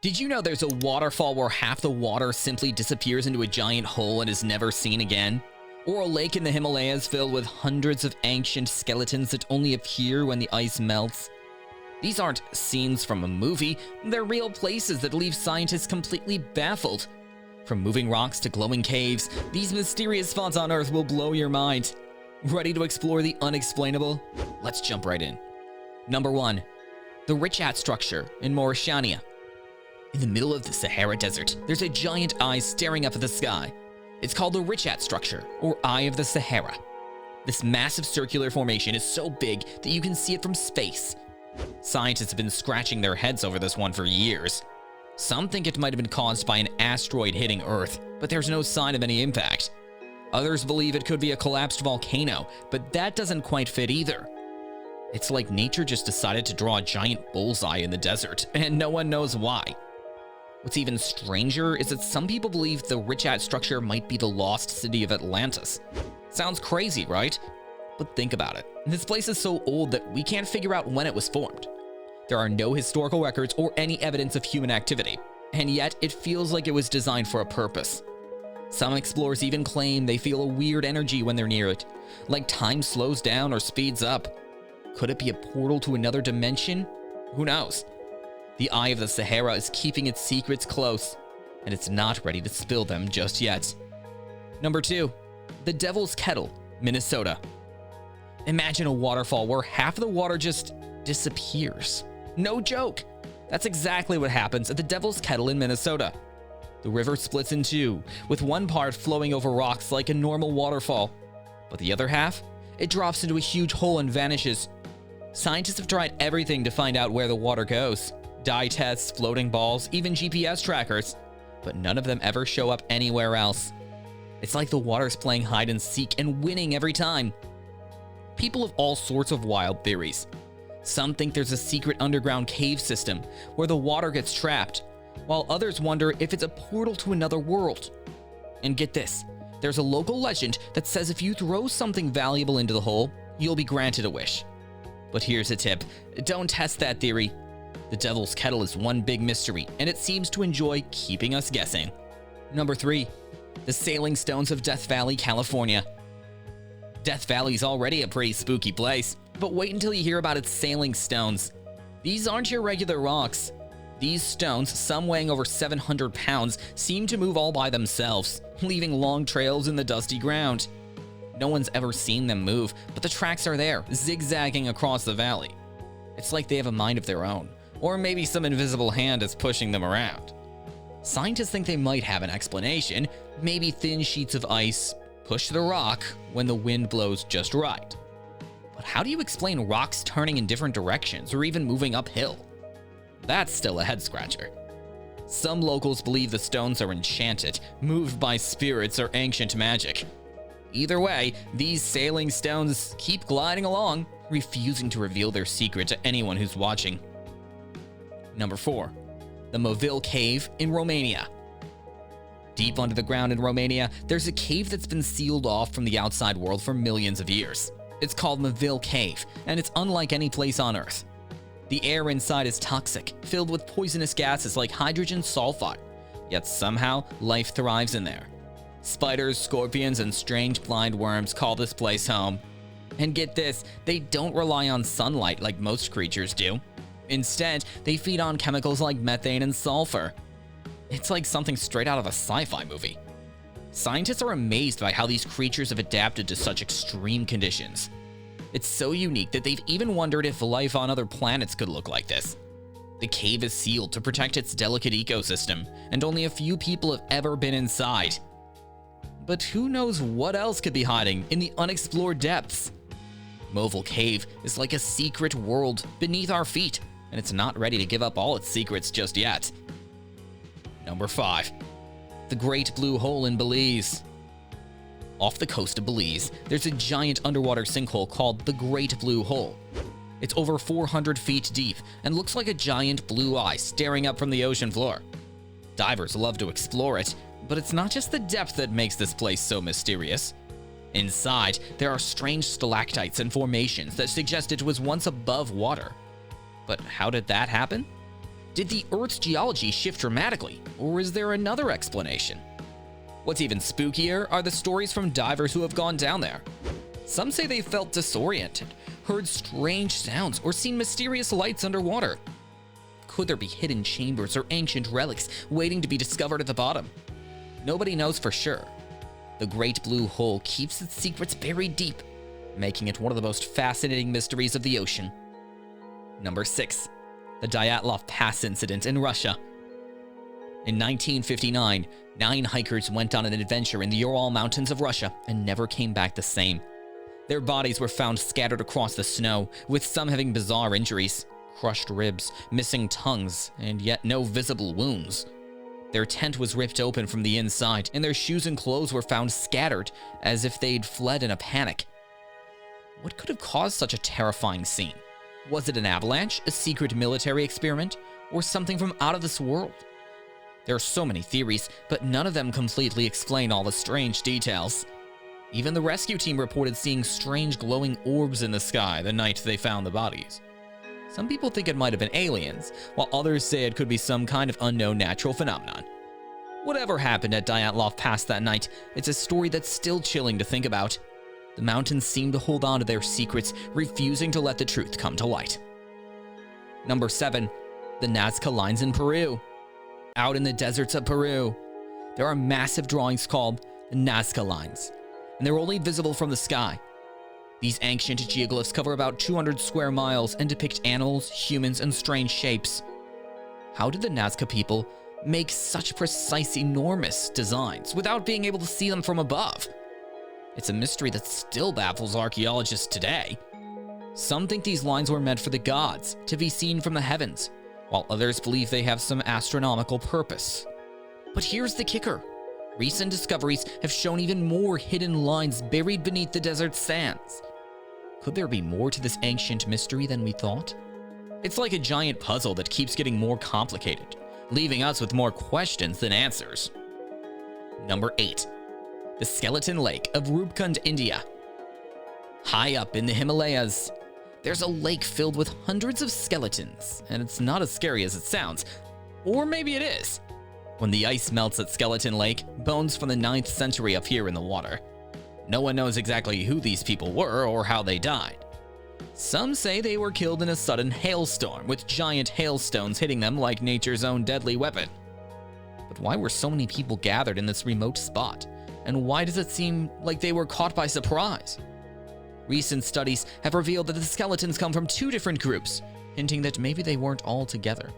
Did you know there's a waterfall where half the water simply disappears into a giant hole and is never seen again? Or a lake in the Himalayas filled with hundreds of ancient skeletons that only appear when the ice melts? These aren't scenes from a movie, they're real places that leave scientists completely baffled. From moving rocks to glowing caves, these mysterious spots on Earth will blow your mind. Ready to explore the unexplainable? Let's jump right in. Number 1. The Richat Structure in Mauritania. In the middle of the Sahara Desert, there's a giant eye staring up at the sky. It's called the Richat Structure, or Eye of the Sahara. This massive circular formation is so big that you can see it from space. Scientists have been scratching their heads over this one for years. Some think it might have been caused by an asteroid hitting Earth, but there's no sign of any impact. Others believe it could be a collapsed volcano, but that doesn't quite fit either. It's like nature just decided to draw a giant bullseye in the desert, and no one knows why. What's even stranger is that some people believe the Richat Structure might be the lost city of Atlantis. Sounds crazy, right? But think about it. This place is so old that we can't figure out when it was formed. There are no historical records or any evidence of human activity, and yet it feels like it was designed for a purpose. Some explorers even claim they feel a weird energy when they're near it, like time slows down or speeds up. Could it be a portal to another dimension? Who knows? The Eye of the Sahara is keeping its secrets close, and it's not ready to spill them just yet. Number 2. The Devils Kettle, Minnesota. Imagine a waterfall where half of the water just disappears. No joke! That's exactly what happens at the Devil's Kettle in Minnesota. The river splits in two, with one part flowing over rocks like a normal waterfall, but the other half, it drops into a huge hole and vanishes. Scientists have tried everything to find out where the water goes. Dye tests, floating balls, even GPS trackers, but none of them ever show up anywhere else. It's like the water's playing hide and seek and winning every time. People have all sorts of wild theories. Some think there's a secret underground cave system where the water gets trapped, while others wonder if it's a portal to another world. And get this, there's a local legend that says if you throw something valuable into the hole, you'll be granted a wish. But here's a tip, don't test that theory. The Devil's Kettle is one big mystery, and it seems to enjoy keeping us guessing. Number 3. The Sailing Stones of Death Valley, California. Death Valley's already a pretty spooky place, but wait until you hear about its sailing stones. These aren't your regular rocks. These stones, some weighing over 700 pounds, seem to move all by themselves, leaving long trails in the dusty ground. No one's ever seen them move, but the tracks are there, zigzagging across the valley. It's like they have a mind of their own, or maybe some invisible hand is pushing them around. Scientists think they might have an explanation, maybe thin sheets of ice push the rock when the wind blows just right. But how do you explain rocks turning in different directions or even moving uphill? That's still a head-scratcher. Some locals believe the stones are enchanted, moved by spirits or ancient magic. Either way, these sailing stones keep gliding along, refusing to reveal their secret to anyone who's watching. Number 4. The Moville Cave in Romania. Deep under the ground in Romania, there's a cave that's been sealed off from the outside world for millions of years. It's called Moville Cave, and it's unlike any place on Earth. The air inside is toxic, filled with poisonous gases like hydrogen sulfide, yet somehow life thrives in there. Spiders, scorpions, and strange blind worms call this place home. And get this, they don't rely on sunlight like most creatures do. Instead, they feed on chemicals like methane and sulfur. It's like something straight out of a sci-fi movie. Scientists are amazed by how these creatures have adapted to such extreme conditions. It's so unique that they've even wondered if life on other planets could look like this. The cave is sealed to protect its delicate ecosystem, and only a few people have ever been inside. But who knows what else could be hiding in the unexplored depths? Moville Cave is like a secret world beneath our feet, and it's not ready to give up all its secrets just yet. Number 5. The Great Blue Hole in Belize. Off the coast of Belize, there's a giant underwater sinkhole called the Great Blue Hole. It's over 400 feet deep and looks like a giant blue eye staring up from the ocean floor. Divers love to explore it, but it's not just the depth that makes this place so mysterious. Inside, there are strange stalactites and formations that suggest it was once above water. But how did that happen? Did the Earth's geology shift dramatically, or is there another explanation? What's even spookier are the stories from divers who have gone down there. Some say they felt disoriented, heard strange sounds, or seen mysterious lights underwater. Could there be hidden chambers or ancient relics waiting to be discovered at the bottom? Nobody knows for sure. The Great Blue Hole keeps its secrets buried deep, making it one of the most fascinating mysteries of the ocean. Number 6. The Dyatlov Pass incident in Russia. In 1959, 9 hikers went on an adventure in the Ural Mountains of Russia and never came back the same. Their bodies were found scattered across the snow, with some having bizarre injuries, crushed ribs, missing tongues, and yet no visible wounds. Their tent was ripped open from the inside, and their shoes and clothes were found scattered, as if they'd fled in a panic. What could have caused such a terrifying scene? Was it an avalanche, a secret military experiment, or something from out of this world? There are so many theories, but none of them completely explain all the strange details. Even the rescue team reported seeing strange glowing orbs in the sky the night they found the bodies. Some people think it might have been aliens, while others say it could be some kind of unknown natural phenomenon. Whatever happened at Dyatlov Pass that night, it's a story that's still chilling to think about. The mountains seem to hold on to their secrets, refusing to let the truth come to light. Number 7. The Nazca Lines in Peru. Out in the deserts of Peru, there are massive drawings called the Nazca Lines, and they're only visible from the sky. These ancient geoglyphs cover about 200 square miles and depict animals, humans, and strange shapes. How did the Nazca people make such precise, enormous designs without being able to see them from above? It's a mystery that still baffles archaeologists today. Some think these lines were meant for the gods, to be seen from the heavens, while others believe they have some astronomical purpose. But here's the kicker. Recent discoveries have shown even more hidden lines buried beneath the desert sands. Could there be more to this ancient mystery than we thought? It's like a giant puzzle that keeps getting more complicated, leaving us with more questions than answers. Number 8. The Skeleton Lake of Rupkund, India. High up in the Himalayas, there's a lake filled with hundreds of skeletons, and it's not as scary as it sounds. Or maybe it is. When the ice melts at Skeleton Lake, bones from the 9th century appear in the water. No one knows exactly who these people were or how they died. Some say they were killed in a sudden hailstorm, with giant hailstones hitting them like nature's own deadly weapon. But why were so many people gathered in this remote spot? And why does it seem like they were caught by surprise? Recent studies have revealed that the skeletons come from 2 different groups, hinting that maybe they weren't all together.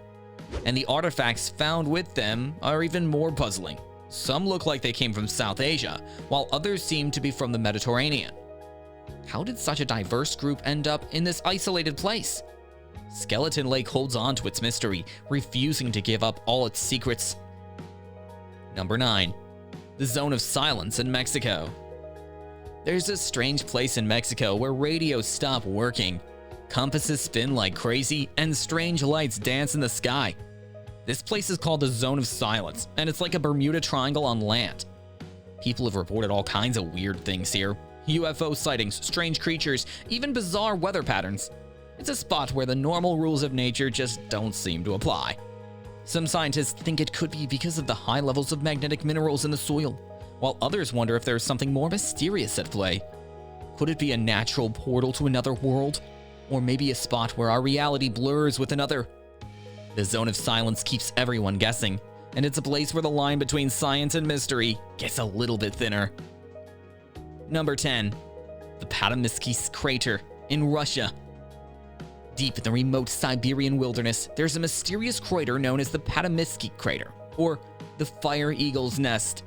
And the artifacts found with them are even more puzzling. Some look like they came from South Asia, while others seem to be from the Mediterranean. How did such a diverse group end up in this isolated place? Skeleton Lake holds on to its mystery, refusing to give up all its secrets. Number 9. The Zone of Silence in Mexico. There's a strange place in Mexico where radios stop working, compasses spin like crazy, and strange lights dance in the sky. This place is called the Zone of Silence, and it's like a Bermuda Triangle on land. People have reported all kinds of weird things here. UFO sightings, strange creatures, even bizarre weather patterns. It's a spot where the normal rules of nature just don't seem to apply. Some scientists think it could be because of the high levels of magnetic minerals in the soil, while others wonder if there's something more mysterious at play. Could it be a natural portal to another world? Or maybe a spot where our reality blurs with another? The Zone of Silence keeps everyone guessing, and it's a place where the line between science and mystery gets a little bit thinner. Number 10. The Pamis Crater in Russia. Deep in the remote Siberian wilderness, there's a mysterious crater known as the Pamis Crater, or the Fire Eagle's Nest.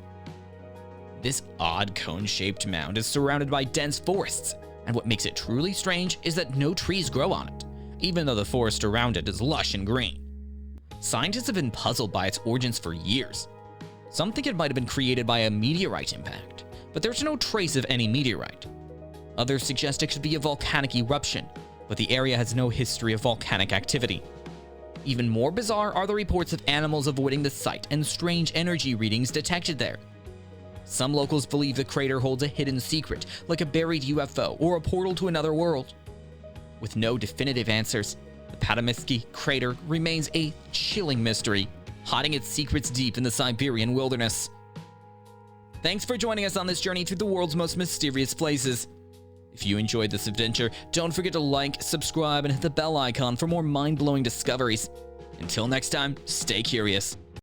This odd cone-shaped mound is surrounded by dense forests, and what makes it truly strange is that no trees grow on it, even though the forest around it is lush and green. Scientists have been puzzled by its origins for years. Some think it might have been created by a meteorite impact, but there's no trace of any meteorite. Others suggest it could be a volcanic eruption, but the area has no history of volcanic activity. Even more bizarre are the reports of animals avoiding the site and strange energy readings detected there. Some locals believe the crater holds a hidden secret, like a buried UFO or a portal to another world. With no definitive answers, The Pamis Crater remains a chilling mystery, hiding its secrets deep in the Siberian wilderness. Thanks for joining us on this journey through the world's most mysterious places. If you enjoyed this adventure, don't forget to like, subscribe, and hit the bell icon for more mind-blowing discoveries. Until next time, stay curious.